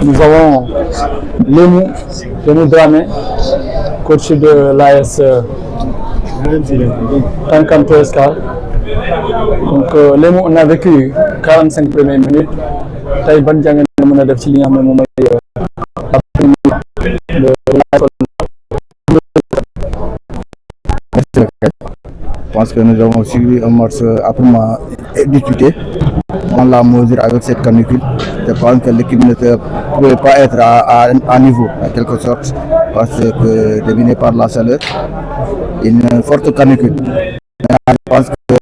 Nous avons Lemou Dramé, coach de l'AS Tankanto Escale. Donc Lemou, on a vécu 45 premières minutes. Tay ban jangane mëna def ci li nga xamné mom Je pense que nous avons suivi un match âprement disputé dans la mesure avec cette canicule. Je pense que l'équipe ne pouvait pas être à niveau en quelque sorte parce que dominé par la chaleur, une forte canicule. Je pense que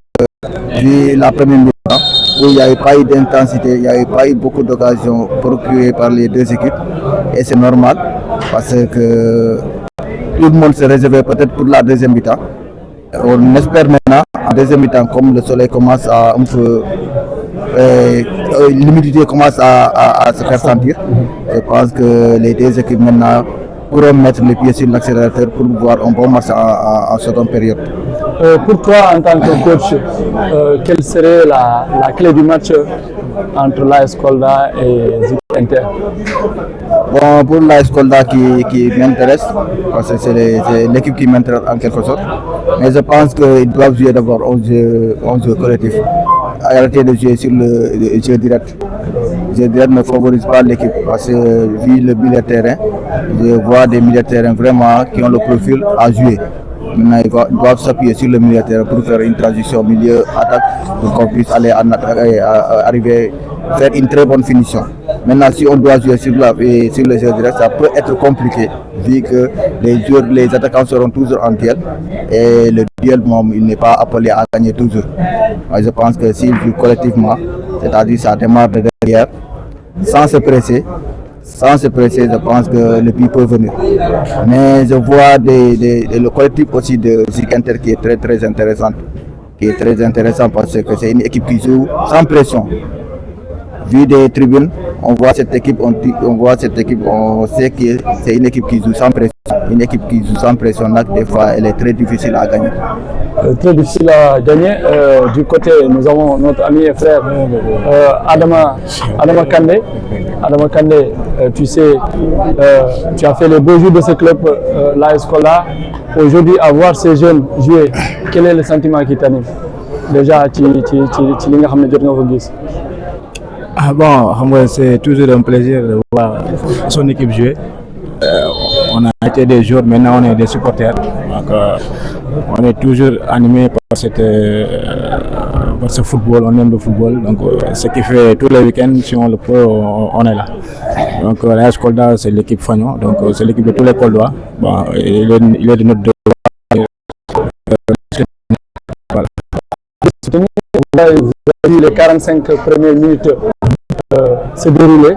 vu la première mi-temps où il n'y avait pas eu d'intensité, il n'y avait pas eu beaucoup d'occasions procurées par les deux équipes et c'est normal parce que tout le monde se réservait peut-être pour la deuxième mi-temps. On espère maintenant, en deuxième mi-temps, comme le soleil commence à un peu, l'humidité commence à se faire sentir. Je pense que les deux équipes maintenant pourront mettre les pieds sur l'accélérateur pour voir un bon match en seconde période. Pour toi, en tant que coach, quelle serait la clé du match entre l'AS Kolda et Zik Inter? Bon, pour l'AS Kolda qui m'intéresse, parce que c'est l'équipe qui m'intéresse en quelque sorte, mais je pense qu'ils doivent jouer d'abord 11 collectifs. Arrêter de jouer sur le jeu direct. Le jeu direct ne favorise pas l'équipe parce que vu le milieu de terrain, je vois des milieux de terrain vraiment qui ont le profil à jouer. Maintenant, ils doivent s'appuyer sur le milieu de terrain pour faire une transition milieu-attaque pour qu'on puisse aller en attaque et arriver à faire une très bonne finition. Maintenant, si on doit jouer sur le jeu direct, ça peut être compliqué vu que les attaquants seront toujours en duel et le duel, il n'est pas appelé à gagner toujours. Moi, je pense que s'ils jouent collectivement, c'est-à-dire ça démarre de derrière, sans se presser, je pense que le but peut venir. Mais je vois le collectif aussi de Zik Inter qui est très très intéressant. Qui est très intéressant parce que c'est une équipe qui joue sans pression. Vu des tribunes, on voit cette équipe, on sait que c'est une équipe qui joue sans pression. Une équipe qui joue sans pression, là, des fois, elle est très difficile à gagner. Très difficile à gagner. Du côté, nous avons notre ami et frère Adama Kandé. Adama Kandé, tu sais, tu as fait les beaux jours de ce club, l'AS Kolda. Aujourd'hui, à voir ces jeunes jouer, quel est le sentiment qui t'anime? Déjà, tu bon, c'est toujours un plaisir de voir son équipe jouer. On a été des joueurs, maintenant on est des supporters. Donc, on est toujours animé par ce football, on aime le football. Donc, ce qui fait tous les week-ends, si on le peut, on est là. Donc, l'AS Kolda, c'est l'équipe Fagnon, donc c'est l'équipe de tous les Koldois. Bon, il est de notre devoir. Voilà. Les 45 premières minutes se dérouler.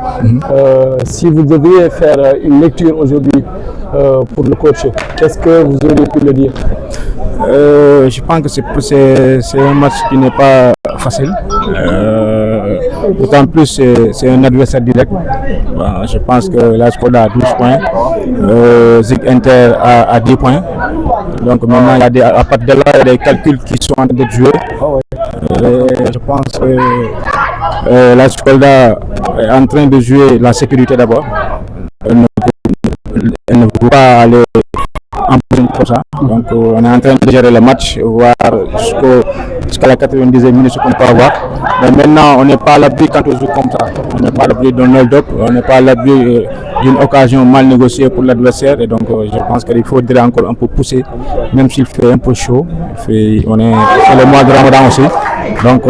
Si vous deviez faire une lecture aujourd'hui pour le coach, qu'est-ce que vous auriez pu le dire? Je pense que c'est un match qui n'est pas facile. D'autant plus c'est un adversaire direct. Bon, je pense que l'AS Kolda a 12 points, Zik Inter a 10 points. Donc maintenant à partir de là, il y a des calculs qui sont en train d'être joués. Je pense que l'AS Kolda est en train de jouer la sécurité d'abord. Elle ne peut pas aller en position comme ça. Donc on est en train de gérer le match, voir jusqu'à la 90e minute ce qu'on peut avoir. Mais maintenant on n'est pas à l'abri quand on joue comme ça. On n'est pas à l'abri d'un hold-up, on n'est pas à l'abri d'une occasion mal négociée pour l'adversaire. Et donc je pense qu'il faudrait encore un peu pousser, même s'il fait un peu chaud. C'est le mois de Ramadan aussi. Donc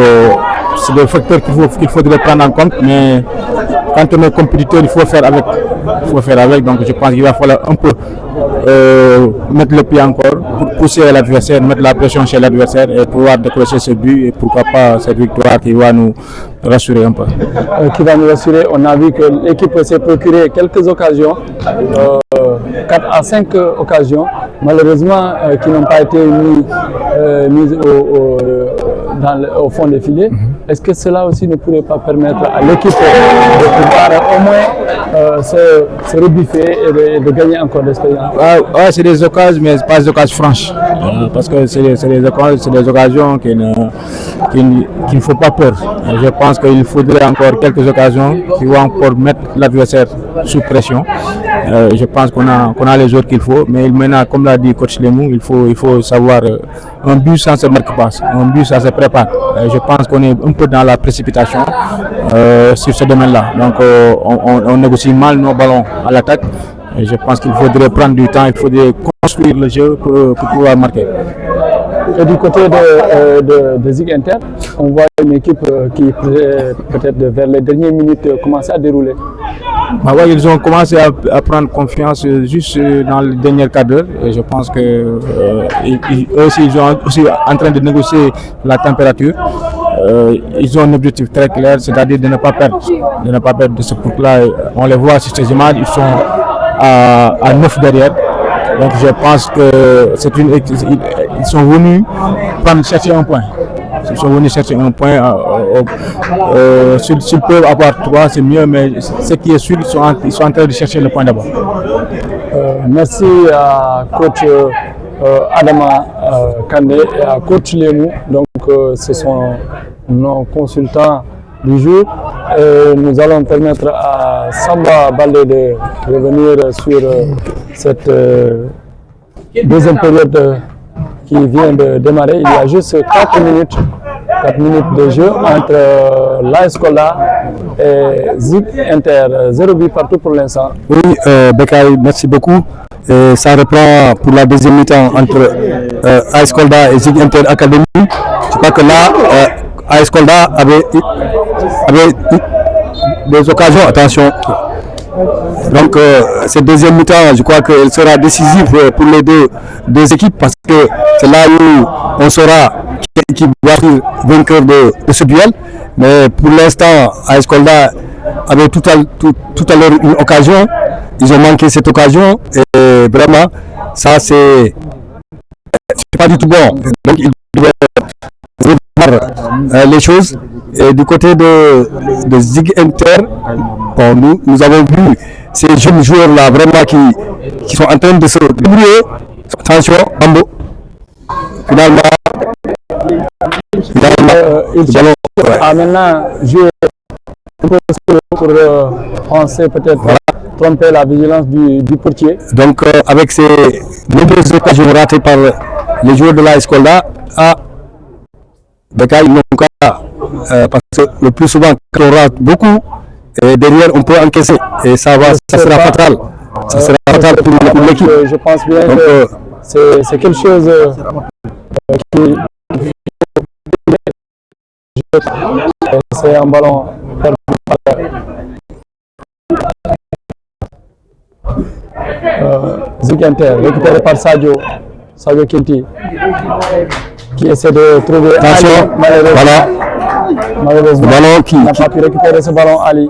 c'est des facteurs qu'il faudrait prendre en compte. Mais quand on est compétiteur, il faut faire avec. Donc je pense qu'il va falloir un peu mettre le pied encore pour pousser l'adversaire, mettre la pression chez l'adversaire et pouvoir décrocher ce but et pourquoi pas cette victoire qui va nous rassurer un peu. Qui va nous rassurer. On a vu que l'équipe s'est procuré quelques occasions. 4 à 5 occasions, malheureusement, qui n'ont pas été mises au fond des filets. Est-ce que cela aussi ne pourrait pas permettre à l'équipe de pouvoir au moins se rebiffer et de gagner encore d'expérience? Ouais, c'est des occasions, mais pas des occasions franches. Parce que c'est des occasions qu'il ne faut pas peur. Je pense qu'il faudrait encore quelques occasions qui vont encore mettre l'adversaire sous pression. Je pense qu'on a les autres qu'il faut, mais maintenant, comme l'a dit coach Lemou, il faut savoir un but sans se marque pas, un but ça se prépare. Je pense qu'on est un peu dans la précipitation sur ce domaine-là. Donc on négocie mal nos ballons à l'attaque. Je pense qu'il faudrait prendre du temps, il faudrait construire le jeu pour pouvoir marquer. Et du côté de Zig Inter, on voit une équipe qui peut-être vers les dernières minutes commence à dérouler. Bah ouais, ils ont commencé à prendre confiance juste dans le dernier quart d'heure. Et je pense que eux aussi, ils sont aussi en train de négocier la température. Ils ont un objectif très clair, c'est-à-dire de ne pas perdre. De ne pas perdre de ce coup-là. On les voit sur ces images, ils sont à 9 derrière. Donc je pense que ils sont venus chercher un point. Ils sont venus chercher un point. S'ils peuvent avoir 3, c'est mieux, mais ce qui est sûr, ils sont en train de chercher le point d'abord. Merci à coach Adama Kandé et à coach Lemou. Donc ce sont nos consultants du jour. Nous allons permettre à Samba Baldé de revenir sur cette deuxième période qui vient de démarrer. Il y a juste 4 minutes de jeu entre l'AS Kolda et Zig Inter. 0 but partout pour l'instant. Oui, Bekay, merci beaucoup. Et ça reprend pour la deuxième mi-temps entre AS Kolda et Zig Inter Academy. Je crois que là, AS Kolda avait des occasions, attention. Donc cette deuxième mi-temps, je crois qu'elle sera décisive pour les deux équipes parce que c'est là où on saura quelle équipe va être vainqueur de ce duel. Mais pour l'instant, AS Kolda avait tout à l'heure une occasion. Ils ont manqué cette occasion et vraiment, ça c'est pas du tout bon. Donc ils doivent revoir les choses. Et du côté de Zig Inter, bon, nous avons vu ces jeunes joueurs là vraiment qui sont en train de se débrouiller. Attention, Bambo. Finalement, il a maintenant joué pour penser peut-être tromper la vigilance du portier. Donc avec ces nombreuses occasions ratées par les joueurs de l'AS Kolda, Bekay, ils n'ont qu'à parce que le plus souvent quand on rate beaucoup, et derrière on peut encaisser et ça sera fatal. Ça sera fatal pour l'équipe. Je pense bien que c'est quelque chose qui c'est un ballon perdu par Zig Inter, récupéré par Sadio Kinti qui essaie de trouver attention, malheureusement il n'a pas pu récupérer ce ballon Ali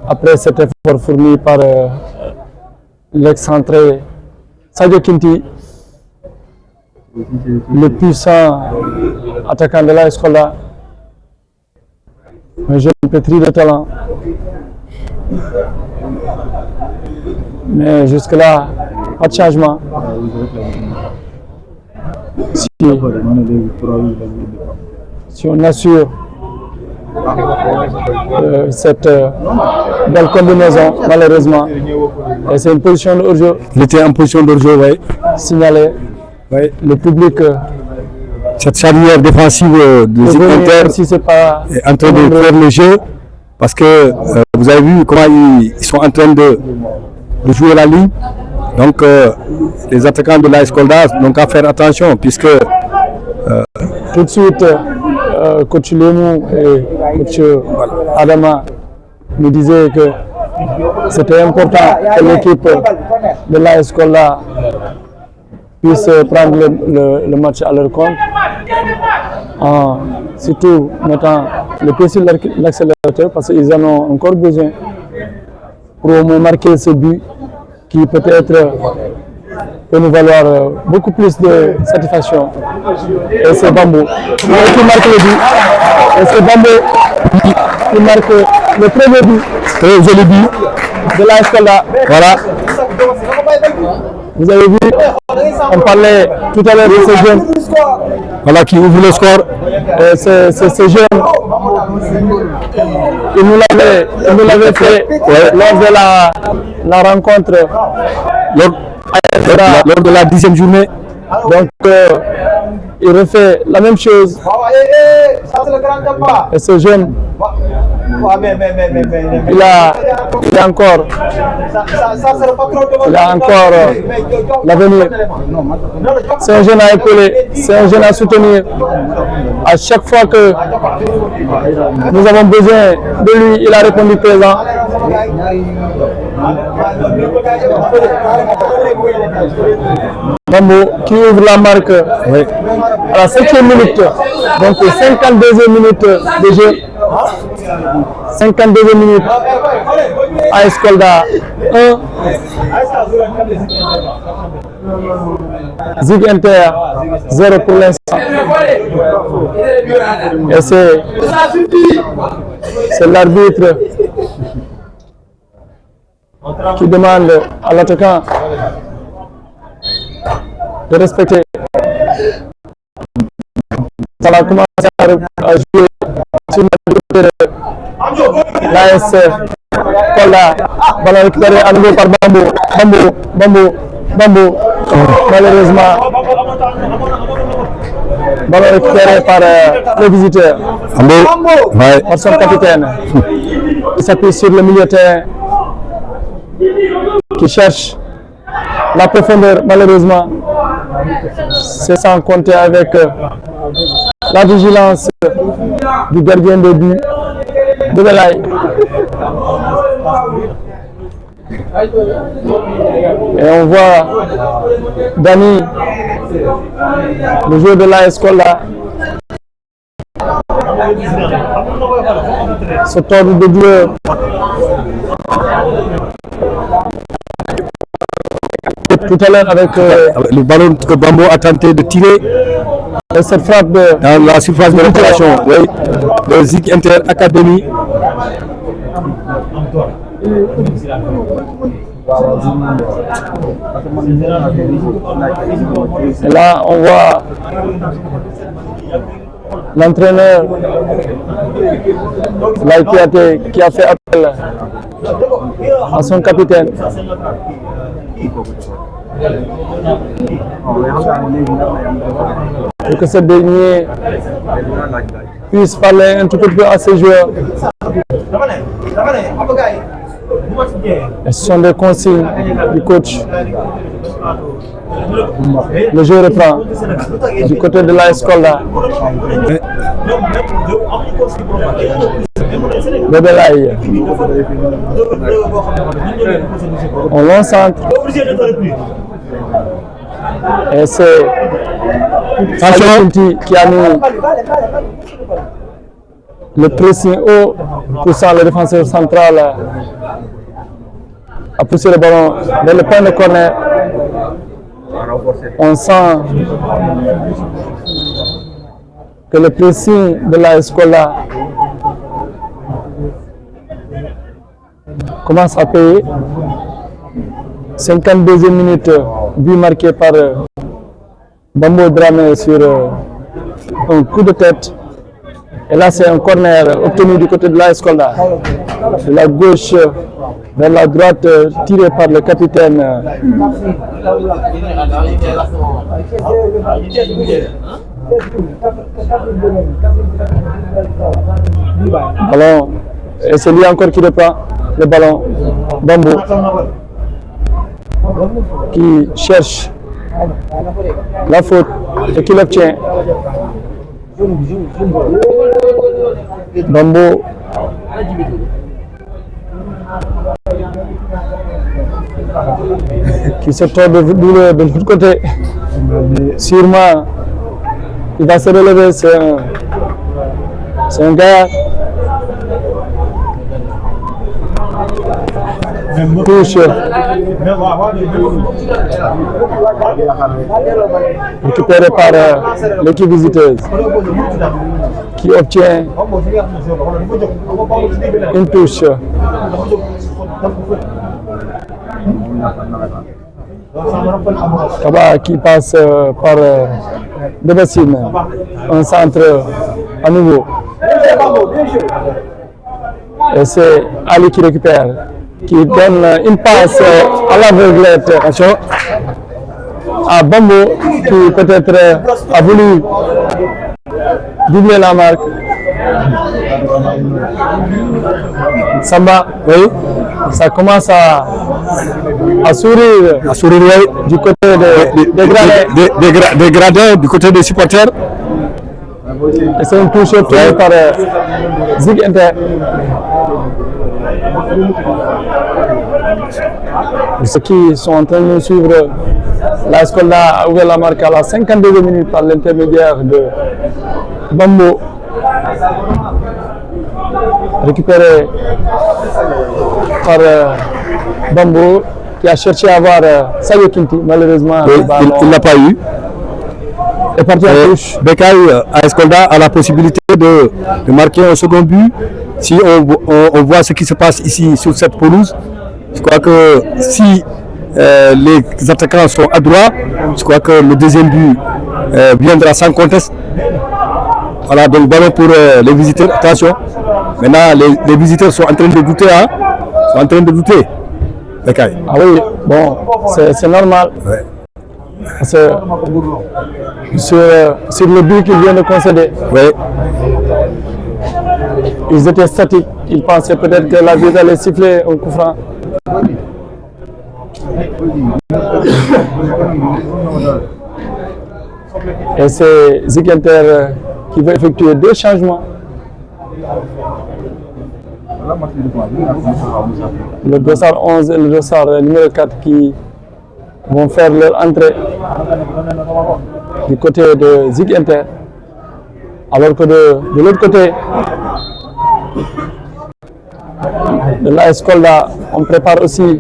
après cet effort fourni par l'excentré Sadio Kinti, le puissant attaquant de l'AS Kolda, un jeune pétri de talent. Mais jusque-là, pas de changement. Si on assure cette belle combinaison, malheureusement, et c'est une position de hors-jeu. Il était en position de hors-jeu, oui. Signalé. Oui. Le public. Cette charnière défensive de Zig Inter est en train de faire le jeu parce que vous avez vu comment ils sont en train de jouer la ligne. Donc les attaquants de l'AS Kolda n'ont qu'à faire attention puisque tout de suite coach Lemou et coach Adama nous disaient que c'était important que l'équipe de l'AS Kolda puisse prendre le match à leur compte, en surtout mettant le pied sur l'accélérateur parce qu'ils en ont encore besoin pour au moins marquer ce but qui peut-être peut nous valoir beaucoup plus de satisfaction. Et c'est Bambou qui marque le but. Et c'est Bambou qui marque le premier but. Très joli but de l'AS Kolda. Voilà. Vous avez vu, on parlait tout à l'heure de ces jeunes. Voilà qui ouvre le score. Ces jeunes, ils nous l'avaient fait lors de la rencontre. Lors de la 10e journée. Donc, il refait la même chose. Et ce jeune, il a encore l'avenir. C'est un jeune à épauler, c'est un jeune à soutenir. À chaque fois que nous avons besoin de lui, il a répondu présent. Bambou qui ouvre la marque à la 5e minute, donc 52e minute de jeu. 52e minute, AS Kolda 1, Zig Inter 0 pour l'instant. Et c'est l'arbitre qui demande à l'attaquant de respecter. Ça va commencer à jouer sur le l'AS Kolda. Ballon récupéré à nouveau par Bambou. Malheureusement, ballon récupéré par le visiteur. Par son capitaine. Il s'appuie sur le milieu terrain qui cherche la profondeur. Malheureusement, c'est sans compter avec la vigilance du gardien de but de Belaï. Et on voit Dani, le joueur de l'AS Kolda, se tordre de douleur. Tout à l'heure avec le ballon que Bambou a tenté de tirer et cette frappe dans la surface de réparation, oui, de Zig Inter Academy. Et là, on voit l'entraîneur qui a fait appel à son capitaine. Pour que ce dernier puisse parler un tout peu à ses joueurs. Et ce sont des consignes du coach. Le jeu reprend du côté de l'AS Kolda. Bebelaï. On lance centre. Et c'est Fanti qui a mis le pressing haut, poussant le défenseur central à pousser le ballon vers le point de corner. On sent que le pressing de l'AS Kolda commence à payer. 52e minute, but marqué par Bambou Dramé sur un coup de tête. Et là, c'est un corner obtenu du côté de l'AS Kolda. De la gauche vers la droite, tiré par le capitaine. Ballon. Et c'est lui encore qui reprend le ballon. Bambou qui cherche la faute et qui l'obtient. Bambou qui se tord de douleur de l'autre côté. Sûrement, il va se relever. C'est un gars. touche récupérée par l'équipe visiteuse qui obtient une touche. Kaba qui passe par Debassine, un centre à nouveau. Et c'est Ali qui récupère, qui donne une passe à l'aveuglette à Bambo qui peut-être a voulu doubler la marque. Samba, oui, ça commence à sourire oui, du côté des gradins, du côté des supporters. Et c'est une touche obtenue par Zig Inter. Ceux qui sont en train de nous suivre, la Skolda a ouvert la marque à la 52e minute par l'intermédiaire de Bambo. Récupéré par Bambo qui a cherché à avoir Sayo Kinti, malheureusement oui, il n'a pas eu. Est parti à touche. Bekay à Escolda a la possibilité de marquer un second but. Si on voit ce qui se passe ici sur cette pelouse, je crois que si les attaquants sont adroits, je crois que le deuxième but viendra sans conteste. Voilà, donc ballon pour les visiteurs. Attention, maintenant les visiteurs sont en train de douter. Hein? Sont en train de douter. Bekay. Ah oui, bon, c'est normal. Ouais. Sur le but qu'il vient de concéder. Oui. Ils étaient statiques. Ils pensaient peut-être que la vie allait siffler un coup franc. Et c'est Zig Inter qui va effectuer 2 changements. Le dossard 11 et le dossard numéro 4 qui vont faire leur entrée du côté de Zig Inter. Alors que de l'autre côté de la Skolda, on prépare aussi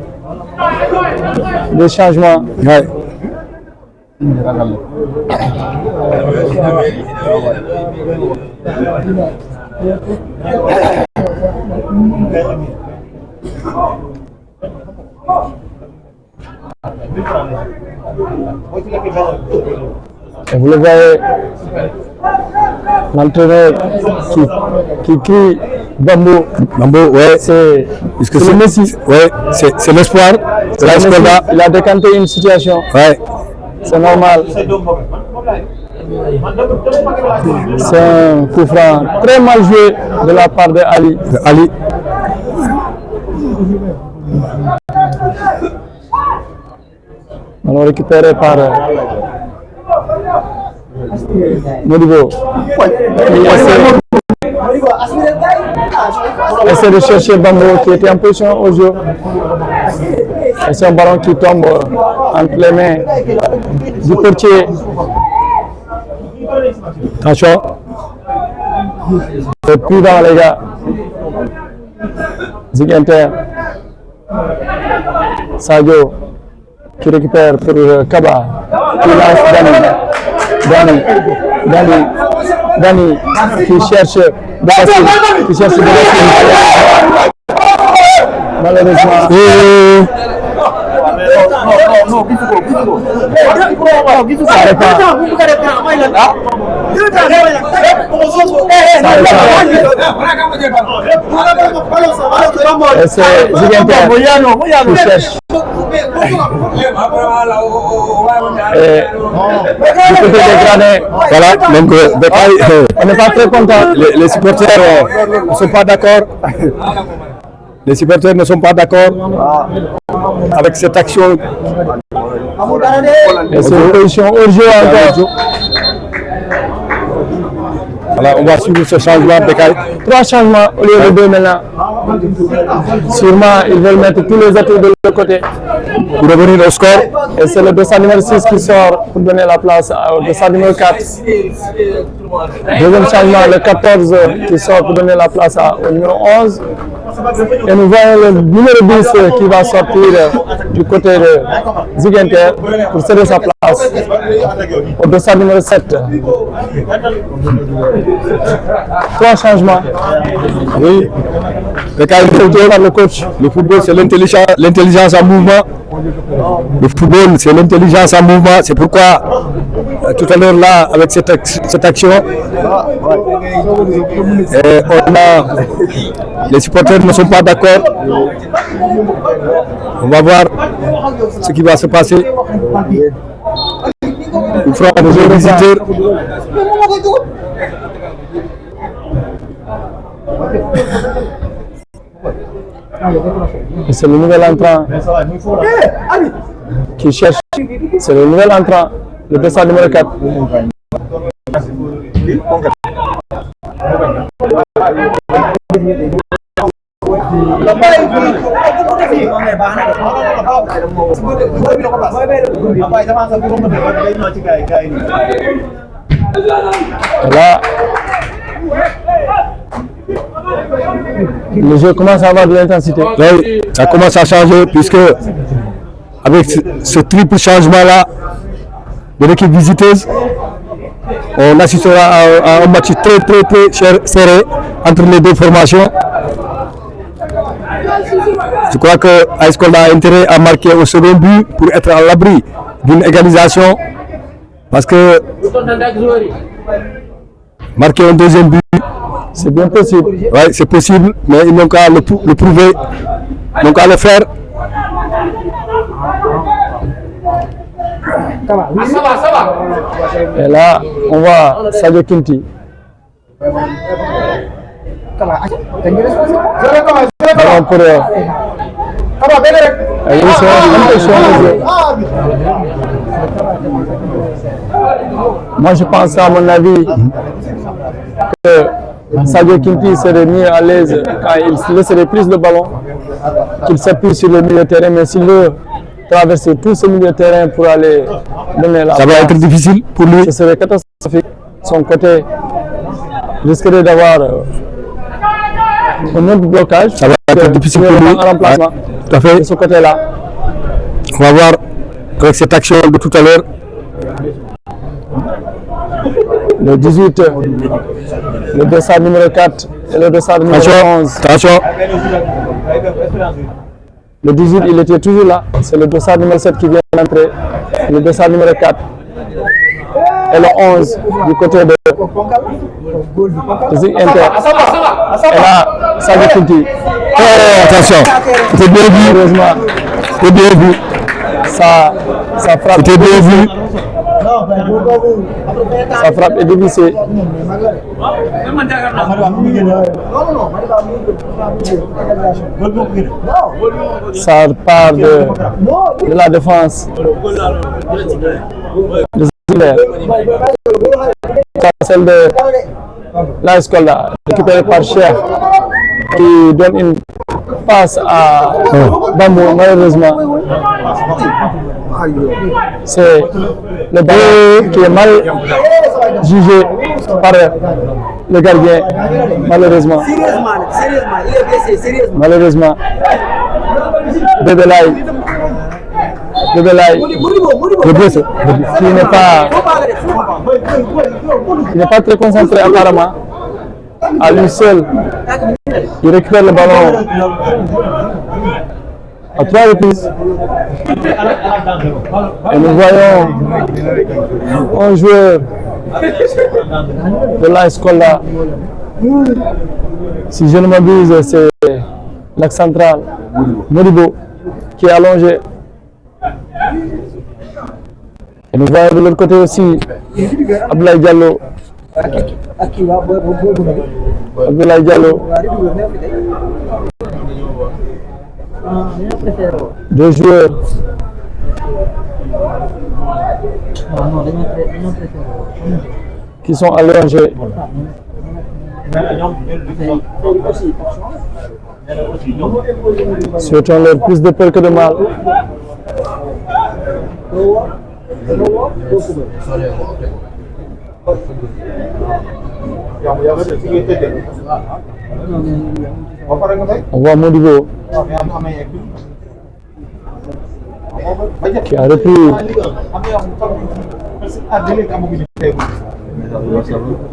des changements. Ouais. Et vous le voyez, l'entraîneur qui crie Bambo. Bambo, ouais, c'est le Messi. Ouais, c'est l'espoir. Il a décanté une situation. Ouais. C'est normal. C'est un coup franc très mal joué de la part de Ali. Alors récupéré par Modibo. Essaie de chercher Bambo qui était en position au jeu. Et c'est un ballon qui tombe entre les mains du portier. Attention. C'est plus dans les gars. Zig Inter. Sadio qui récupère pour Kaba. Qui lance Dani qui cherche Debassine. Malheureusement. Et c'est Zig Inter qui cherche. Et du côté des gradins, Voilà, donc on n'est pas très content. les supporters ne sont pas d'accord. Les supporters ne sont pas d'accord avec cette action. Et c'est une position hors-jeu encore. Voilà, on va suivre ce changement. Bécaye. 3 changements au lieu de 2 maintenant. Sûrement, ils veulent mettre tous les atouts de l'autre côté. Pour revenir au score. Et c'est le dossard numéro 6 qui sort pour donner la place au dossard numéro 4. Deuxième changement, le 14 qui sort pour donner la place au numéro 11. Et nous voyons le numéro 10 qui va sortir du côté de Ziguinchor pour céder sa place au dossard numéro 7. 3 changements. Oui. Bécaye, Par le coach. le football, c'est l'intelligence en mouvement. Le football, c'est l'intelligence en mouvement. C'est pourquoi, tout à l'heure, là, avec cette action, les supporters ne sont pas d'accord. On va voir ce qui va se passer. Nous ferons des visiteurs. Et c'est le nouvel entrant qui cherche. C'est le nouvel entrant, le dossard numéro 4. Et là, le jeu commence à avoir de l'intensité. Oui, ça commence à changer puisque avec ce triple changement-là de l'équipe visiteuse, on assistera à un match très serré entre les deux formations. Je crois que AS Kolda a intérêt à marquer au second but pour être à l'abri d'une égalisation parce que marquer un deuxième but, c'est bien possible. Oui, c'est possible, mais ils n'ont qu'à le prouver, ils n'ont qu'à le faire. Et là, on voit Sadio Kinti. Alors pour moi, je pense à mon avis que Sadio Kinti serait mieux à l'aise quand il laisserait plus le ballon, qu'il s'appuie sur le milieu de terrain, mais s'il veut traverser tout ce milieu de terrain pour aller donner la ça va être difficile pour lui. Ce serait catastrophique. Son côté risquerait d'avoir un autre blocage. Ça va être difficile pour lui. Un remplacement. Ouais, tout à fait. De ce côté-là. On va voir avec cette action de tout à l'heure. Le 18, le dossard numéro 4 et le dossard numéro 11. Attention. Le 18, il était toujours là. C'est le dossard numéro 7 qui vient d'entrer. Le dossard numéro 4. Et le 11 du côté de Zig Inter. Et là, Sadio Kinti. Attention. C'était bien vu. Heureusement, C'était bien vu. ça frappe. C'était bien vu. Sa frappe est dévissée. Ça part de la défense de Ziller. Celle de l'AS Kolda, récupérée par Cheikh, qui donne une passe à Bambou, malheureusement. C'est le ballon qui est mal jugé par le gardien, malheureusement. Malheureusement. Bébelaï, qui n'est pas très concentré apparemment. À lui seul, il récupère le ballon à 3 reprises. Et nous voyons un joueur de l'AS Kolda. Si je ne m'abuse, c'est l'axe central, Modibo, qui est allongé. Et nous voyons de l'autre côté aussi Abdoulaye Diallo. Abdoulaye Diallo. Deux joueurs. qui sont allongés. Souhaitons leur plus de peur que de mal. On voit Modibo qui a repris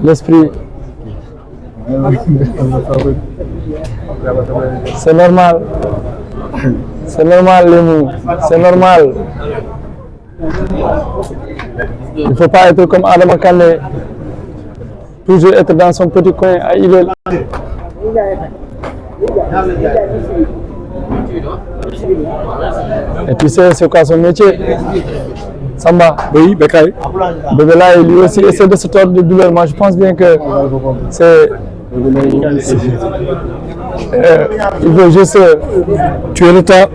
l'esprit. C'est normal. C'est normal les mots. C'est normal. Il ne faut pas être comme Adama Kandé, toujours être dans son petit coin à Ilel. Et puis c'est quoi son métier? Samba. Oui, Bekay. Bébé là, lui aussi essaie de se tordre de douleur. Moi je pense bien que c'est... il faut juste tuer le temps,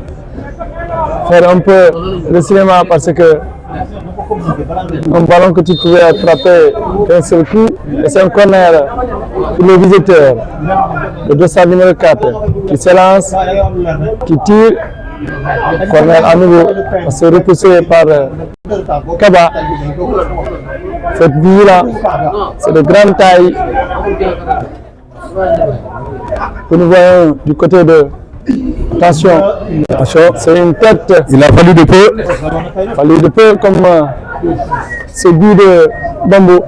faire un peu le cinéma parce que un ballon que tu pouvais attraper d'un seul coup, et c'est un corner pour le visiteur. Le dossard numéro 4 qui s'élance, qui tire, corner à nouveau, on s'est repoussé par Kaba. Faites vigilant, c'est de grande taille. Que nous voyons du côté de... Attention, c'est une tête. Il a fallu de peu. Comme ce but de Bambo.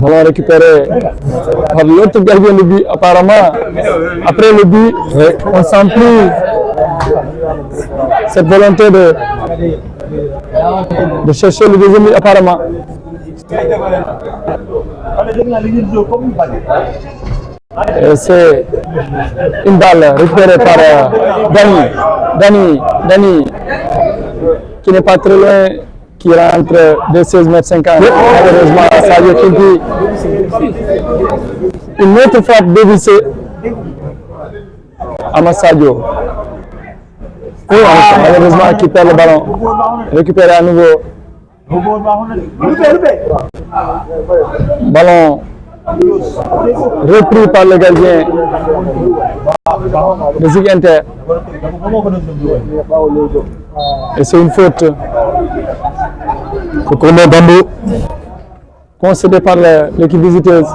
Ballon récupéré par l'autre gardien de but. Apparemment, après le but, on ne sent plus cette volonté de chercher le deuxième but apparemment. C'est une balle récupérée par Dani, qui n'est pas très loin, qui rentre de 16,50 m. Malheureusement, Sadio Kinti. Une autre frappe dévissée à Massadio. Malheureusement, qui perd le ballon. Récupéré à nouveau. Ballon repris par le gardien de Zig Inter. Et c'est une faute. Le corner Bambo concédé par l'équipe visiteuse.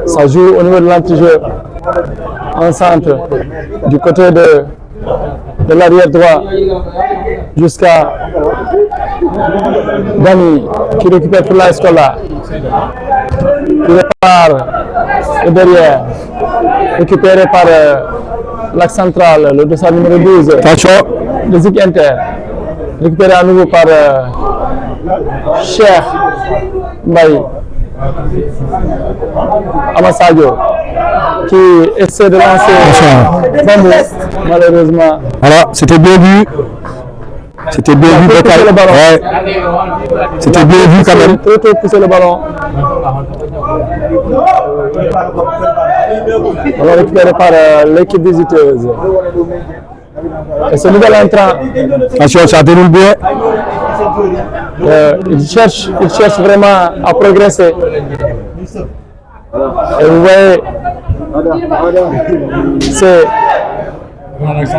Ça joue au niveau de l'anti-jeu en centre du côté de l'arrière droit jusqu'à Dani qui récupère pour la Escola, qui répare le derrière, récupéré par l'axe central, le dossard numéro 12 de Zig Inter, récupéré à nouveau par Cheikh Mbaye Amasadio qui essaie de lancer Bambou, malheureusement. Voilà, c'était bien vu. C'était bien vu. Le ballon. Ouais. C'était bien vu quand même. Très pousser le ballon. Ballon récupéré par l'équipe visiteuse. Et ce nouvel entrant, Attention, ça déroule bien. il cherche vraiment à progresser. Et vous voyez, c'est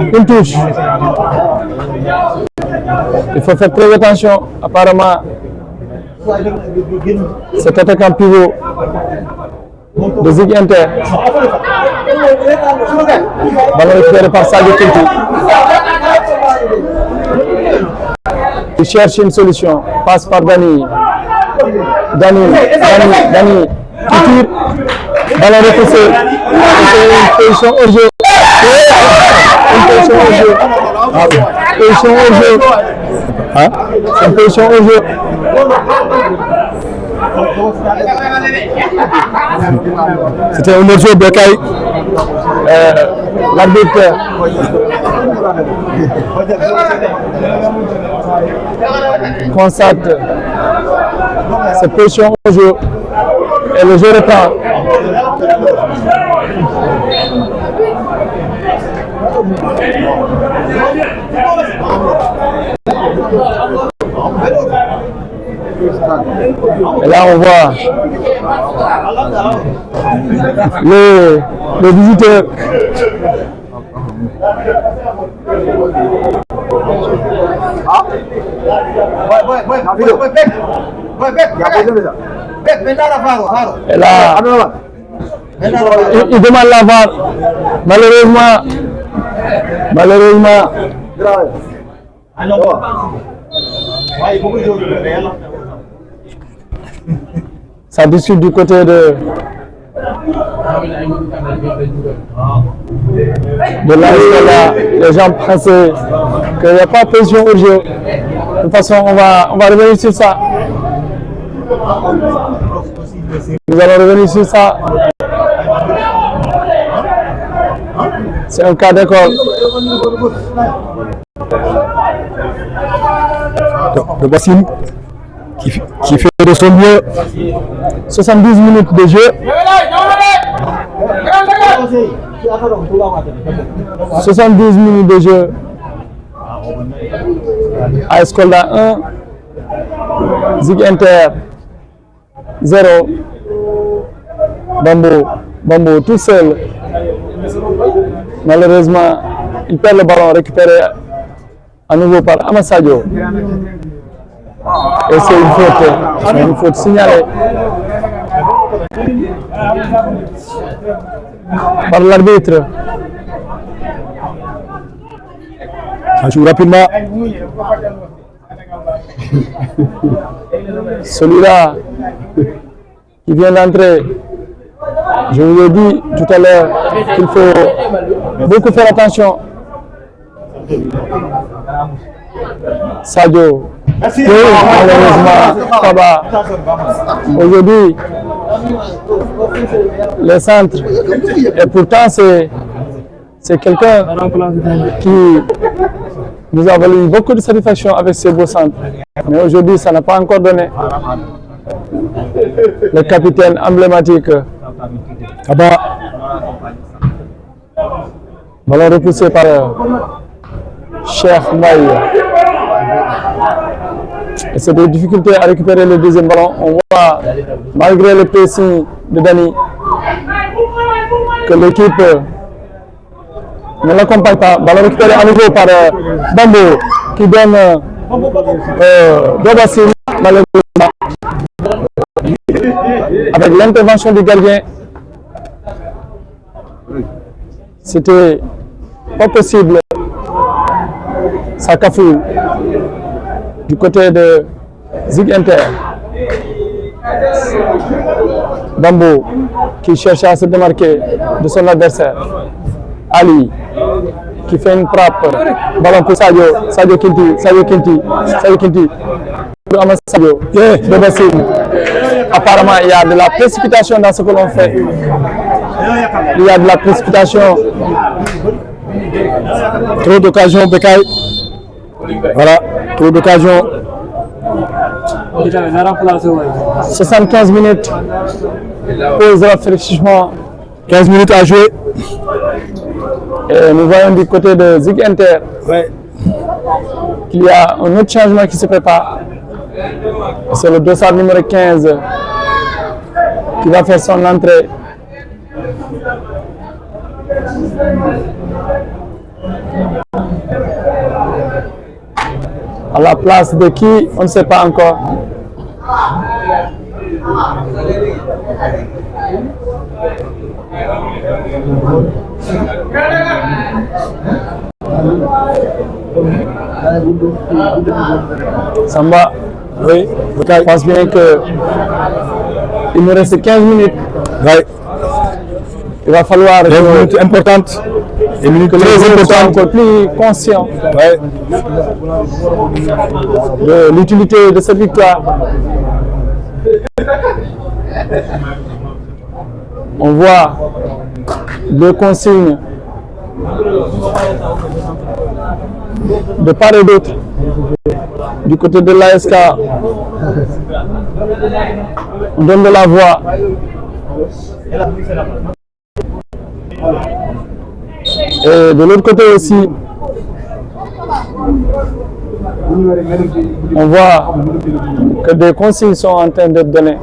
une touche. Il faut faire très attention. Apparemment, cet attaquant pivot de Zig Inter. Ballon récupéré par Sadio Kinti. Il cherche une solution. Passe par Dani. Dani qui tire. Ballon repoussé. C'est une position au jeu. Une position au jeu. position au jeu. Hein? C'est une position au jeu. C'était un autre jeu, Bekay. L'arbitre constate cette position au jeu et le jeu reprend. Et là on voit le visiteur et là il demande la VAR. Malheureusement ça discute du côté de là, les gens pensaient qu'il n'y a pas de position au jeu. De toute façon, on va revenir sur ça. Nous allons revenir sur ça. C'est un cas d'école. De Bassine qui fait de son mieux. 70 minutes de jeu. 70 minutes de jeu. AS Kolda 1, Zig Inter 0. Bambo tout seul. Malheureusement, il perd le ballon récupéré à nouveau par Amasadio. Et c'est une faute signalée par l'arbitre. Ça joue rapidement. Celui-là qui vient d'entrer, je vous ai dit tout à l'heure qu'il faut beaucoup faire attention. Sadio, oui, malheureusement, Kaba. Aujourd'hui, les centres, et pourtant c'est quelqu'un qui nous a valu beaucoup de satisfaction avec ses beaux centres. Mais aujourd'hui, ça n'a pas encore donné. Le capitaine emblématique, Kaba. Ballon repoussé par Cheikh Mbaye. Et c'est des difficultés à récupérer le deuxième ballon. On voit, malgré le pressing de Dani, que l'équipe ne l'accompagne pas. Ballon récupéré à nouveau par Bambo qui donne Dobassin, malheureusement. Avec l'intervention du gardien, c'était pas possible. Ça cafouille du côté de Zig Inter. Bambo qui cherche à se démarquer de son adversaire. Ali qui fait une frappe. Ballon pour Sadio Kinti. Sadio. Apparemment, il y a de la précipitation dans ce que l'on fait. Il y a de la précipitation. Trop d'occasions, Bekay. Voilà, trop d'occasions. 75 minutes. Pause rafraîchissement. 15 minutes à jouer. Et nous voyons du côté de Zig Inter qu'il y a un autre changement qui se prépare. C'est le dossard numéro 15 qui va faire son entrée. À la place de qui, on ne sait pas encore. Samba, oui, je pense bien que il nous reste 15 minutes. Ouais. Il va falloir... 15 minutes importantes. Une minute très importante. Encore plus conscient de l'utilité de cette victoire. On voit deux consignes de part et d'autre. Du côté de l'ASK, on donne de la voix. Et de l'autre côté aussi, on voit que des consignes sont en train d'être données.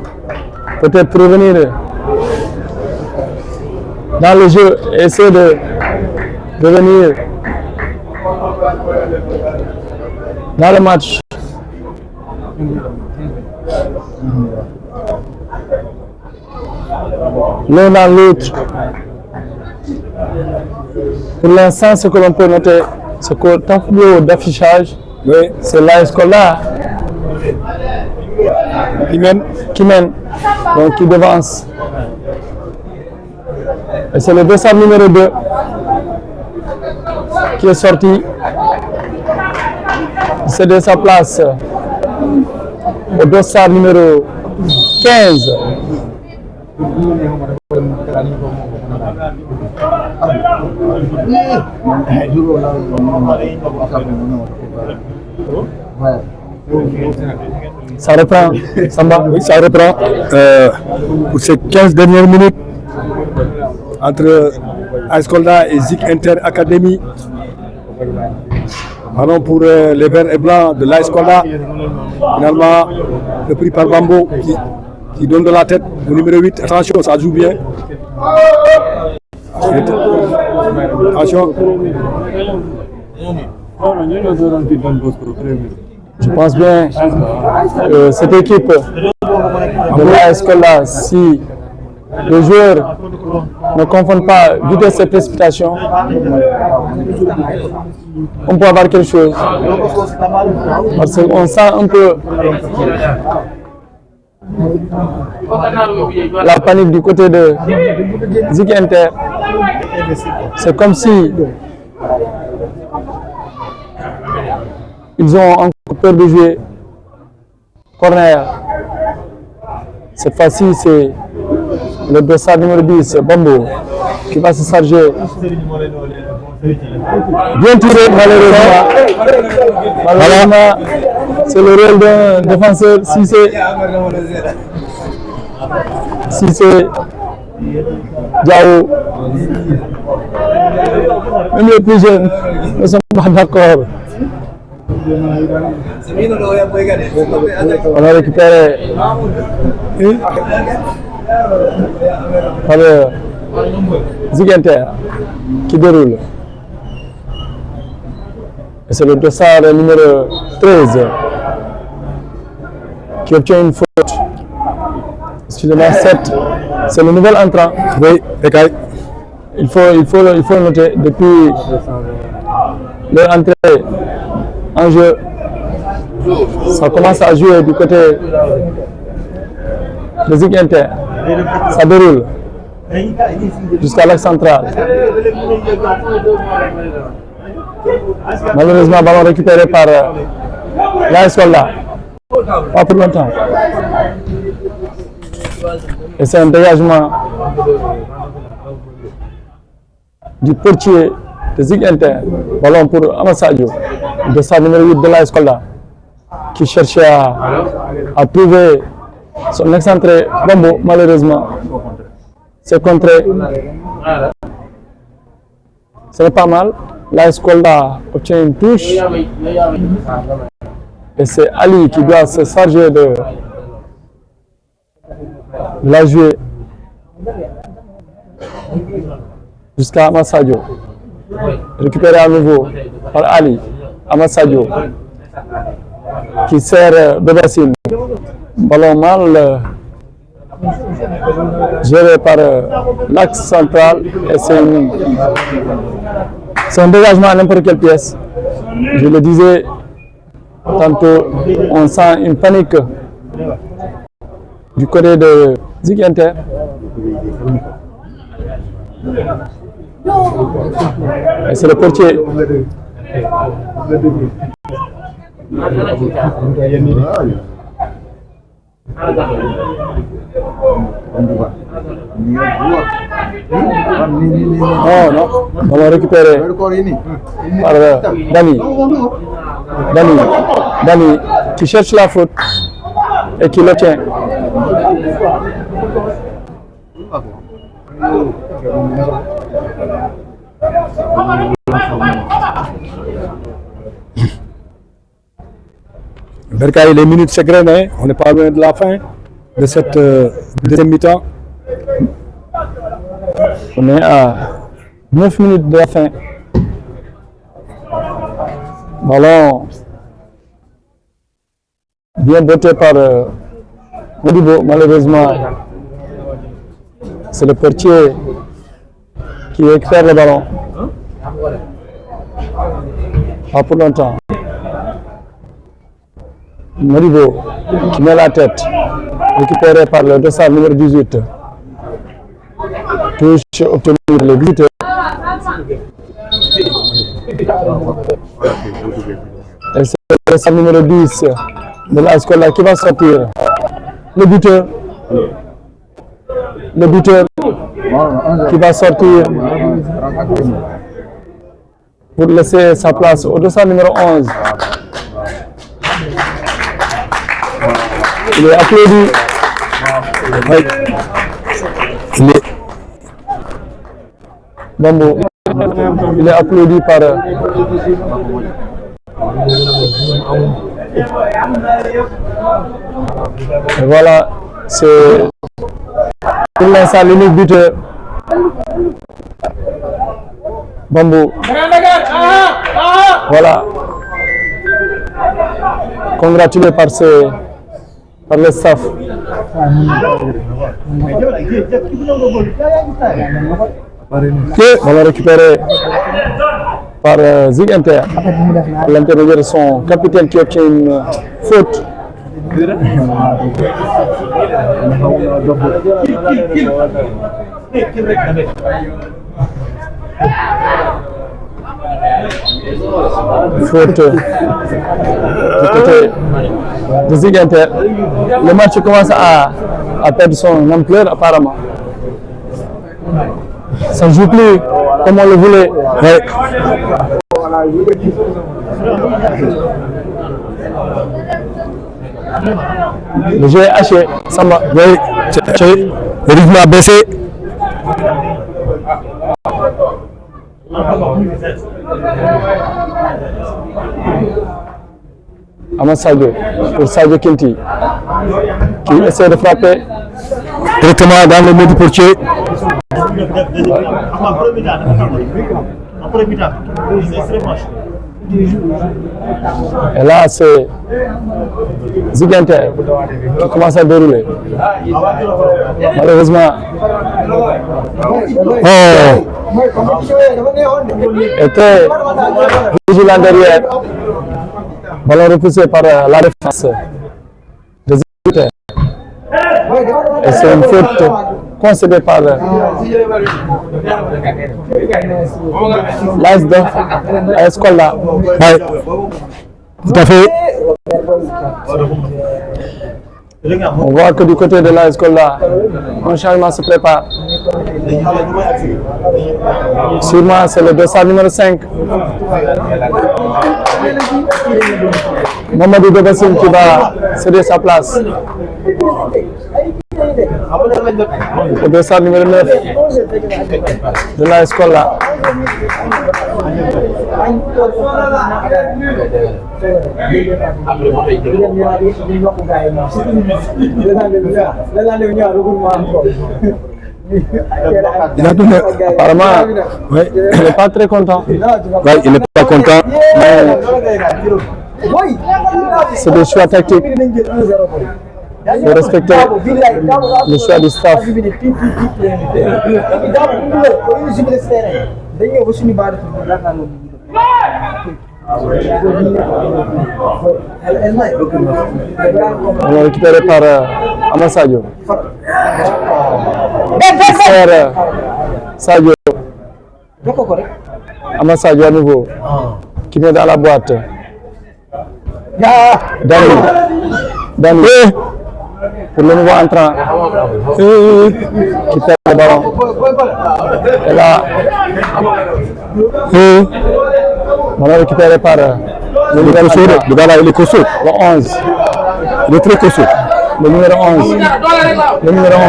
Peut-être pour revenir dans le jeu et essayer de revenir dans le match. L'un dans l'autre. Pour l'instant, ce que l'on peut noter, c'est qu'au tableau d'affichage, c'est l'AS Kolda qui mène, donc qui devance. Et c'est le dossard numéro 2 qui est sorti. C'est de sa place au dossard numéro 15. Ça reprend, Samba? Oui, ça reprend pour ces 15 dernières minutes entre AS Kolda et Zik Inter Academy. Pardon pour les verts et blancs de l'AS Kolda. Finalement, le prix par Bambo qui donne de la tête au numéro 8. Attention, ça joue bien. Attention. Je pense bien que cette équipe de l'AS Kolda, si les joueurs ne confondent pas vitesse et précipitation, on peut avoir quelque chose. Parce qu'on sent un peu la panique du côté de Zik Inter. C'est comme si ils ont encore peur de jouer corner. Cette fois-ci, c'est le dossard numéro 10, Bambo, qui va se charger. Bien tiré, malheureusement. Malheureusement, c'est le rôle d'un défenseur. Cissé, Diao. Même les plus jeunes ne sont pas d'accord. On a récupéré par le Zik Inter qui déroule. Et c'est le dossard numéro 13 qui obtient une faute. Excusez-moi, 7. C'est le nouvel entrant. Oui, il faut noter depuis leur entrée en jeu. Ça commence à jouer du côté de Zik Inter. Ça déroule jusqu'à l'axe central. Malheureusement, ballon récupéré par l'AS Kolda. Pas pour longtemps. Et c'est un dégagement du portier de Zik Inter. Ballon pour Amasadio, de sa numéro 8 de l'AS Kolda, qui cherchait à trouver son excentré Bambo. Malheureusement, c'est contré. Ce n'est pas mal. L'AS Kolda obtient une touche. Et c'est Ali qui doit se charger de la jouer jusqu'à Amasadio. Récupéré à nouveau par Ali. Amasadio qui sert Bebassine. Ballon mal géré par l'axe central et c'est un dégagement à n'importe quelle pièce. Je le disais tantôt, on sent une panique du côté de Zik Inter. Et c'est le portier. Non, on l'a récupéré par Dani. Dani qui cherche la faute et qui le tient. Berkay, les minutes s'égrènent, on n'est pas loin de la fin de cette deuxième mi-temps. On est à 9 minutes de la fin. Ballon bien botté par Modibo. Malheureusement, c'est le portier qui récupère le ballon. Pas pour longtemps. Modibo qui met la tête, récupéré par le dossard numéro 18. Touche obtenue par les visiteurs. Et c'est le dossard numéro 10 de la Escola qui va sortir. Le buteur qui va sortir pour laisser sa place au dossard numéro 11. Il est applaudi. Bambo. Il est applaudi par et voilà, c'est pour l'instant l'unique buteur. Bambo. Voilà. Congratulé par le staff. On l'a récupéré par Zig Inter, à l'intermédiaire de son capitaine qui obtient une faute. Faute du côté de Zig Inter. Le match commence à perdre son ampleur apparemment. Ça ne joue plus comme on le voulait. Ouais. Le jeu est haché. Samba. Oui, le rythme a baissé. Ahmad Sadio pour Sadio Kinti qui essaie de frapper Directement dans le mot du portier. Et là, c'est Ziguinter qui commence à dérouler. Malheureusement, était vigilant derrière. Ballon repoussé par la défense de Ziguinter. Et c'est une faute concédée par l'AS Kolda. Ouais. Tout à fait. On voit que du côté de l'AS Kolda, un changement se prépare. Sûrement, c'est le dossard numéro 5. Mamadou Debassim qui va céder sa place. Le dossard numéro 9 de l'AS Kolda. Apparemment, Ouais. il n'est pas très content. Ouais, il n'est pas content. C'est des choix tactiques. Il faut respecter le choix du staff. On l'a récupéré par Ahmad Sadio. Sadio Amassa à nouveau. Qui vient dans la boîte. Dani. Pour le nouveau entrant. Qui perd le ballon. Et là. Ballon récupéré par le gars là, il est costaud. Le 11. Il est très costaud. Le numéro 11. Le numéro 11.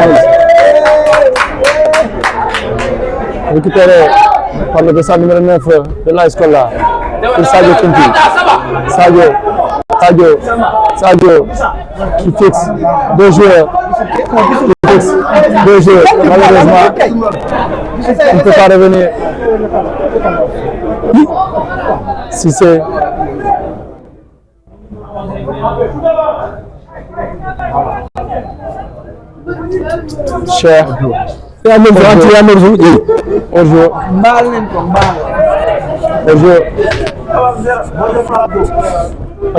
Récupéré par le descend numéro 9 de la Escola. Pour Sadio Kinti. Sadio qui fixe deux joueurs. Malheureusement, il ne peut pas revenir. Si c'est cher. On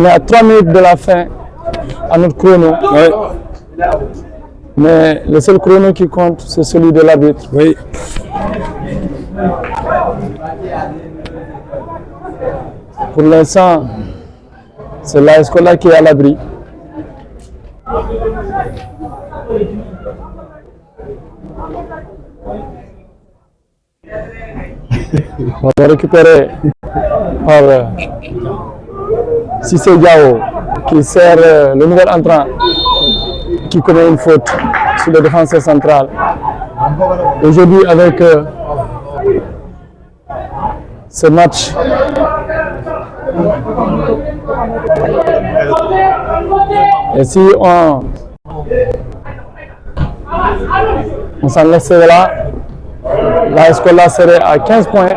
est à 3 minutes de la fin à notre chrono. Ouais. Mais le seul chrono qui compte, c'est celui de l'arbitre. Oui. Pour l'instant, c'est la Escola qui est à l'abri. On va récupérer par Cissé Diao qui sert le nouvel entrant qui commet une faute sur le défenseur central. Aujourd'hui, avec ce match, et si on s'en laissait là, la Escola serait à 15 points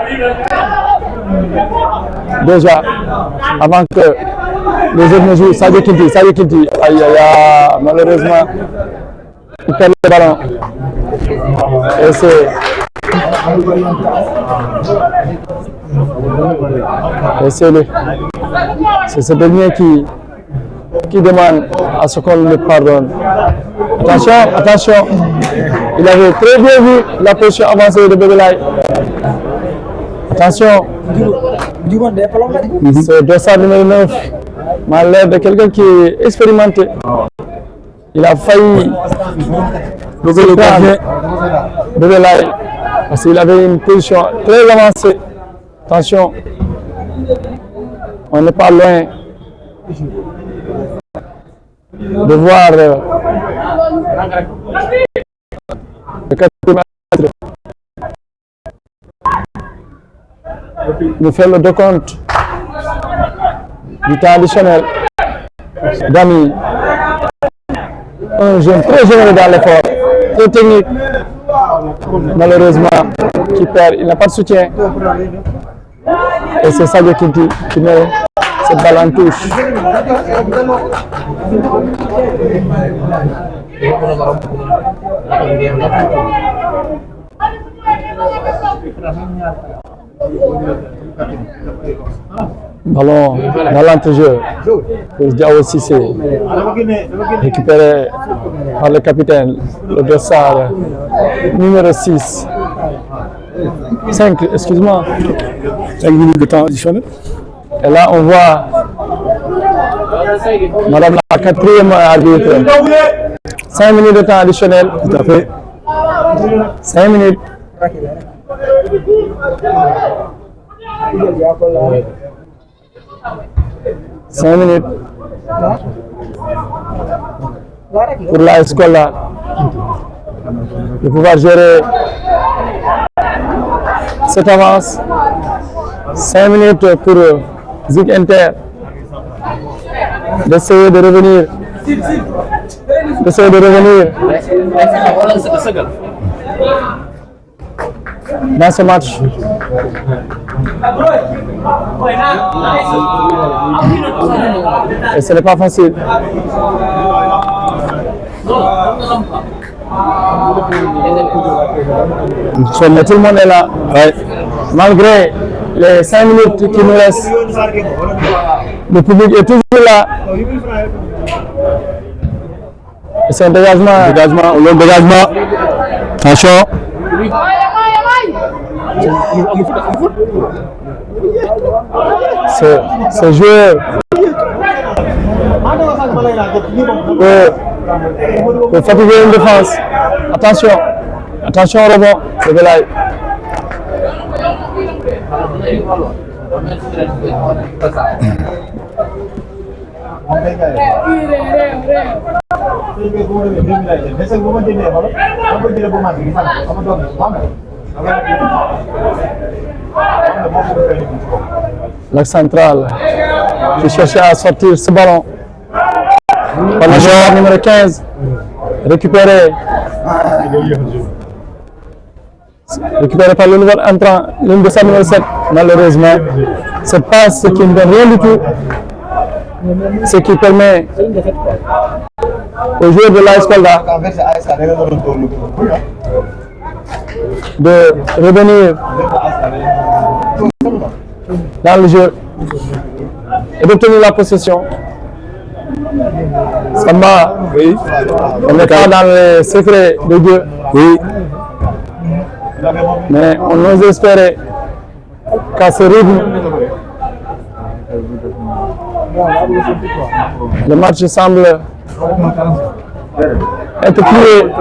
déjà avant que les autres ne jouent. Sadio Kinti, malheureusement il perd le ballon et c'est ce dernier qui demande à ce qu'on le pardonne. Attention, il avait très bien vu la position avancée de Bébé-Laye. Attention, ce dossard numéro 9 m'a l'air de quelqu'un qui est expérimenté. Il a failli lever le gardien Bébé-Laye parce qu'il avait une position très avancée. Attention, on n'est pas loin de voir le 4e arbitre nous faire le décompte du temps additionnel. Dani, un jeune très généreux dans l'effort, très technique, malheureusement qui perd, il n'a pas de soutien. Et c'est Sadio Kinti qui met cette balle en touche. Ballon dans l'entrejeu pour Diao Cissé, récupéré par le capitaine, le dossard numéro 6. 5, excuse-moi. 5 minutes de temps additionnel. Et là, on voit Madame la 4e arbitre. 5 minutes de temps additionnel. Tout à fait. 5 minutes. Pour la Escola de pouvoir gérer cette avance. 5 minutes pour Zig Inter d'essayer de revenir dans ce match. Et ce n'est pas facile. Mais tout le monde est là. Ouais. Malgré les 5 minutes qui nous restent, le public est toujours là. Et c'est un dégagement. Dégagement. Attention. Ce joueur peut fatiguer une défense. Attention, attention au rebond, c'est Belaï. L'axe central qui cherchait à sortir ce ballon. Par le joueur numéro 15, récupéré par le nouvel entrant, l'une de sa numéro 7. Malheureusement, cette passe qui ne donne rien du tout, ce qui permet aux joueurs de l'AS Kolda de revenir dans le jeu et d'obtenir la possession. Samba, oui. On n'est pas dans les secrets de Dieu, oui. Mais on ose espérer qu'à ce rythme, le match semble être plié.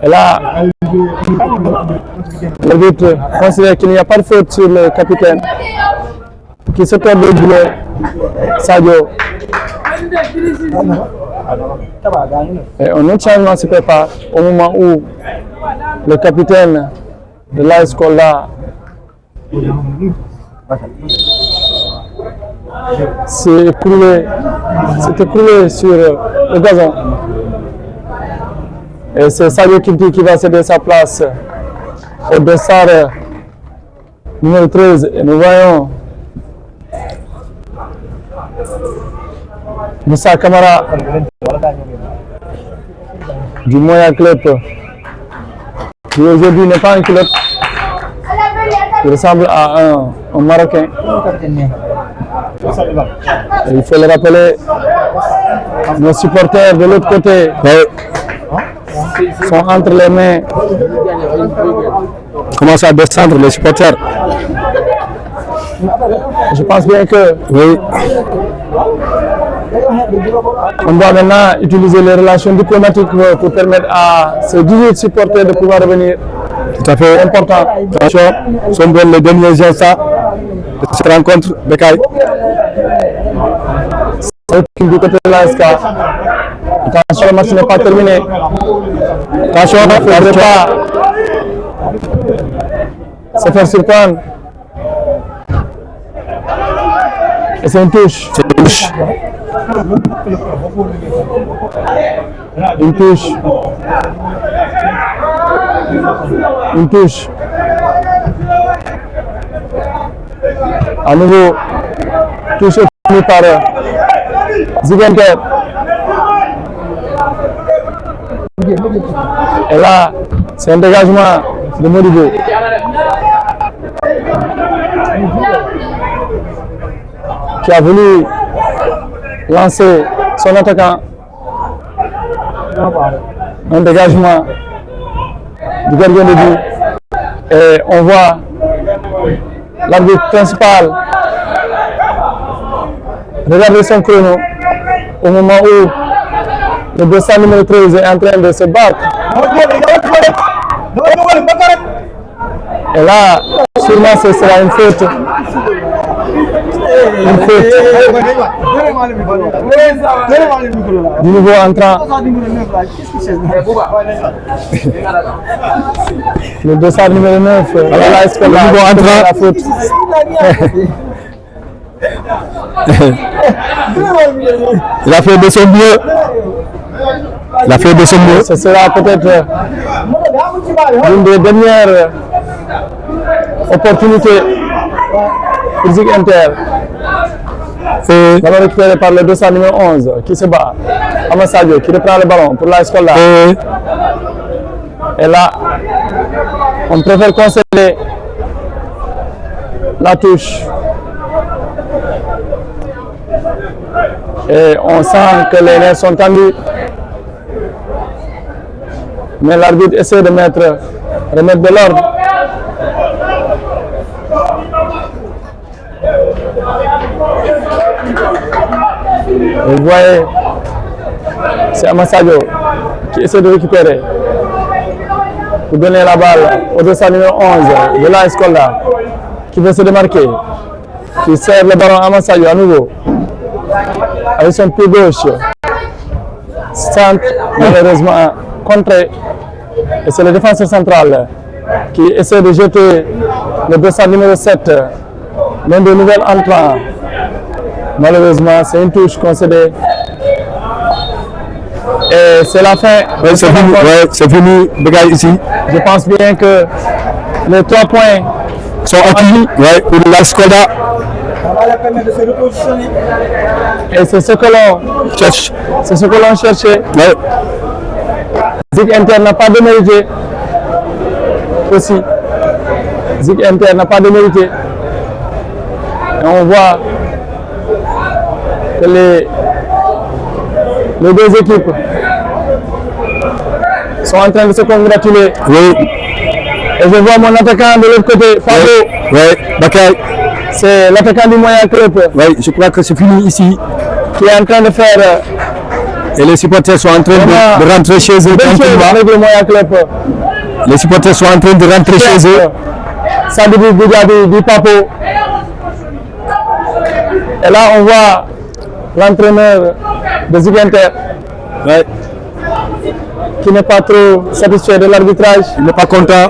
Et là, l'arbitre considère qu'il n'y a pas de faute sur le capitaine qui se trompe de boulot, Sadio. Et un autre changement se prépare au moment où le capitaine de l'AS Kolda s'est écroulé sur le gazon. Et c'est Sadio Kinti qui va céder sa place au dossard numéro 13. Et nous voyons Moussa Kamara du Moya Club, qui aujourd'hui n'est pas un club, qui ressemble à un Marocain. Et il faut le rappeler, nos supporters de l'autre côté sont entre les mains. Commence à descendre les supporters. Je pense bien que oui. On doit maintenant utiliser les relations diplomatiques pour permettre à ces 18 supporters de pouvoir revenir. Tout à fait important. Attention, sont bonnes les derniers instants de cette rencontre. Bekay. Du côté de l'ASK. Attention, le match n'est pas terminé. Attention, il ne faudrait pas se faire surprendre. Et c'est une touche. C'est une touche. Une touche. Une touche. À nouveau, touche obtenue par Ziguinchor. Et là, c'est un dégagement de Modibo. Qui a voulu lancer son attaquant. Un dégagement du gardien de but. Et on voit l'arbitre principal regarder son chrono au moment où le dossard numéro 13 est en train de se battre. Et là, sûrement ce sera une faute. Une faute. Du nouveau entrant. Le dossard numéro 9. Voilà, est-ce que le nouveau entrant la faute. Il a fait de son mieux. Il a fait de son mieux. Ce sera peut-être l'une des dernières opportunités pour Ziguinchor. Ballon récupéré par le dossard numéro 11 qui se bat. Amasadio qui reprend le ballon pour l'AS Kolda. Et là, on préfère concéder la touche. Et on sent que les nerfs sont tendus. Mais l'arbitre essaie de remettre de l'ordre Vous voyez, c'est Amasadio qui essaie de récupérer pour donner la balle au dossard numéro 11 de l'AS Kolda qui veut se démarquer, qui serre le ballon à Amasadio à nouveau avec son pied gauche. Centre malheureusement contré et c'est le défenseur central qui essaie de jeter le dossard numéro 7, l'un des nouveaux entrants. Malheureusement, c'est une touche concédée. Et c'est la fin. Ouais, c'est fini, Bekay, ici. Je pense bien que les 3 points sont acquis pour l'AS Kolda. Et c'est ce que l'on cherche. C'est ce que l'on cherchait. Ouais. Zig Inter n'a pas démérité. Aussi. Zig Inter n'a pas démérité. Et on voit que les deux équipes sont en train de se congratuler. Oui. Et je vois mon attaquant de l'autre côté, Pablo. Oui, Bekay. C'est l'attaquant du moyen club. Oui, je crois que c'est fini ici. Qui est en train de faire. Et les supporters sont en train de rentrer chez eux tranquillement. Avec le moyen club. Les supporters sont en train de rentrer chez eux. Sadibou Boudjabi du Papo. Et là, on voit l'entraîneur de Zig Inter qui n'est pas trop satisfait de l'arbitrage. Il n'est pas content.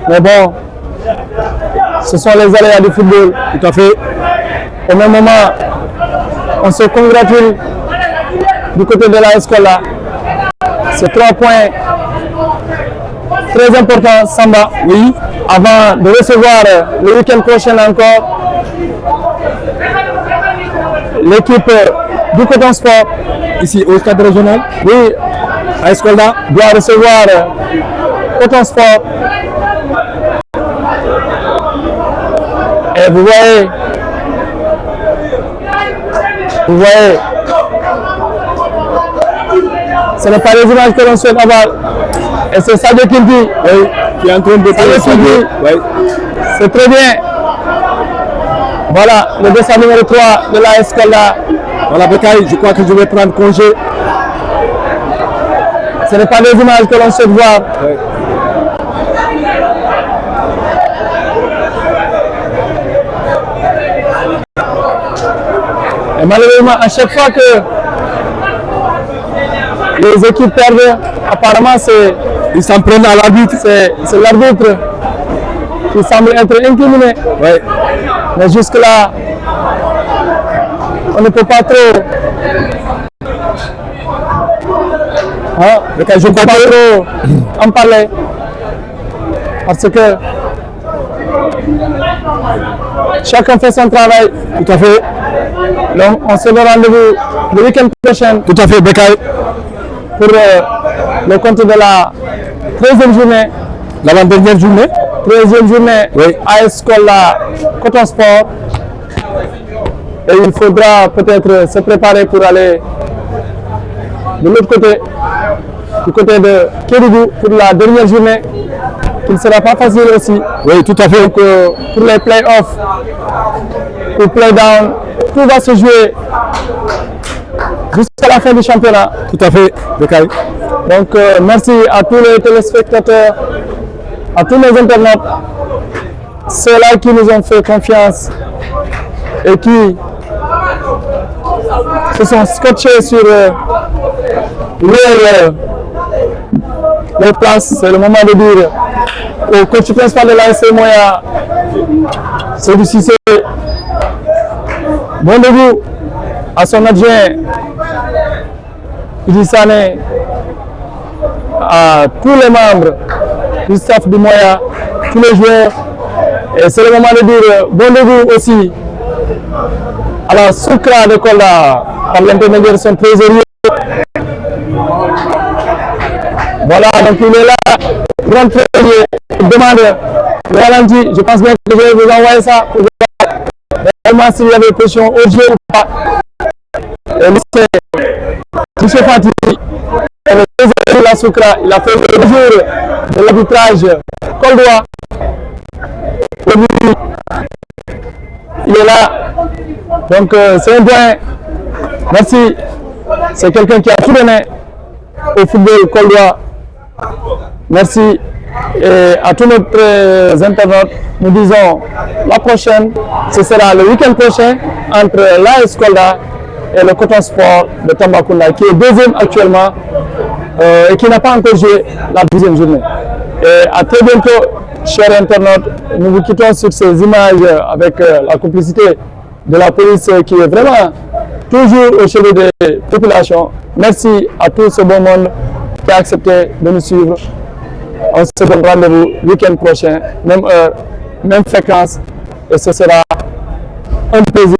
Mais bon, ce sont les aléas du football. Tout à fait. Au même moment, on se congratule du côté de l'AS Kolda. C'est 3 points très importants, Samba. Oui. Avant de recevoir le week-end prochain encore l'équipe du Coton Sport. Ici au stade régional. Oui, AS Kolda doit recevoir Coton Sport. Et vous voyez, ce n'est pas les images que l'on souhaite avoir. Et c'est Sadio Kinti qui est en train de faire. C'est très bien. Voilà, le dossard numéro 3 de l'AS Kolda. Voilà, Bekay, je crois que je vais prendre congé. Ce n'est pas des images que l'on souhaite voir. Oui. Et malheureusement, à chaque fois que les équipes perdent, apparemment ils s'en prennent à l'arbitre. C'est l'arbitre qui semble être incriminé. Oui. Mais jusque-là, on ne peut pas trop. Je ne peux pas trop en parler. Parce que chacun fait son travail. Tout à fait. Donc, on se donne rendez-vous le week-end prochain. Tout à fait, Bekay. Pour le compte de la 13e journée. L'avant-dernière journée. 13e journée. Oui. AS Kolda Coton Sport. Et il faudra peut-être se préparer pour aller de l'autre côté, du côté de Kédougou pour la dernière journée, qui ne sera pas facile aussi. Oui, tout à fait. Donc, pour les play-offs, pour play-down, tout va se jouer jusqu'à la fin du championnat. Tout à fait, Bekay. Donc, merci à tous les téléspectateurs, à tous les internautes, ceux-là qui nous ont fait confiance et qui se sont scotchés sur leur place. C'est le moment de dire au coach principal de l'AS Moya, Seydou Cissé, bon début à son adjoint Idi Sané, à tous les membres du staff du Moya, tous les joueurs. Et c'est le moment de dire bon début aussi à la Soukra de Kolda par l'intermédiaire de son trésorier. Voilà, donc il est là, grand trésorier, il demande le ralenti. Je pense bien que je vais vous envoyer ça pour voir réellement s'il y avait pression au jeu ou pas. Et monsieur Fati, le trésorier de la Soukra, il a fait le jour de l'arbitrage coldois. Il est là. Donc c'est un point Merci. C'est quelqu'un qui a tout donné au football coldois. Merci. Et à tous notre internautes, nous disons la prochaine, ce sera le week-end prochain entre l'AS Kolda et le Coton Sport de Tambacounda qui est deuxième actuellement et qui n'a pas encore joué la deuxième journée. Et à très bientôt, chers internautes, nous vous quittons sur ces images avec la complicité de la police qui est vraiment toujours au chevet des populations. Merci à tout ce bon monde qui a accepté de nous suivre. On se donne rendez-vous le week-end prochain, même heure, même fréquence, et ce sera un plaisir.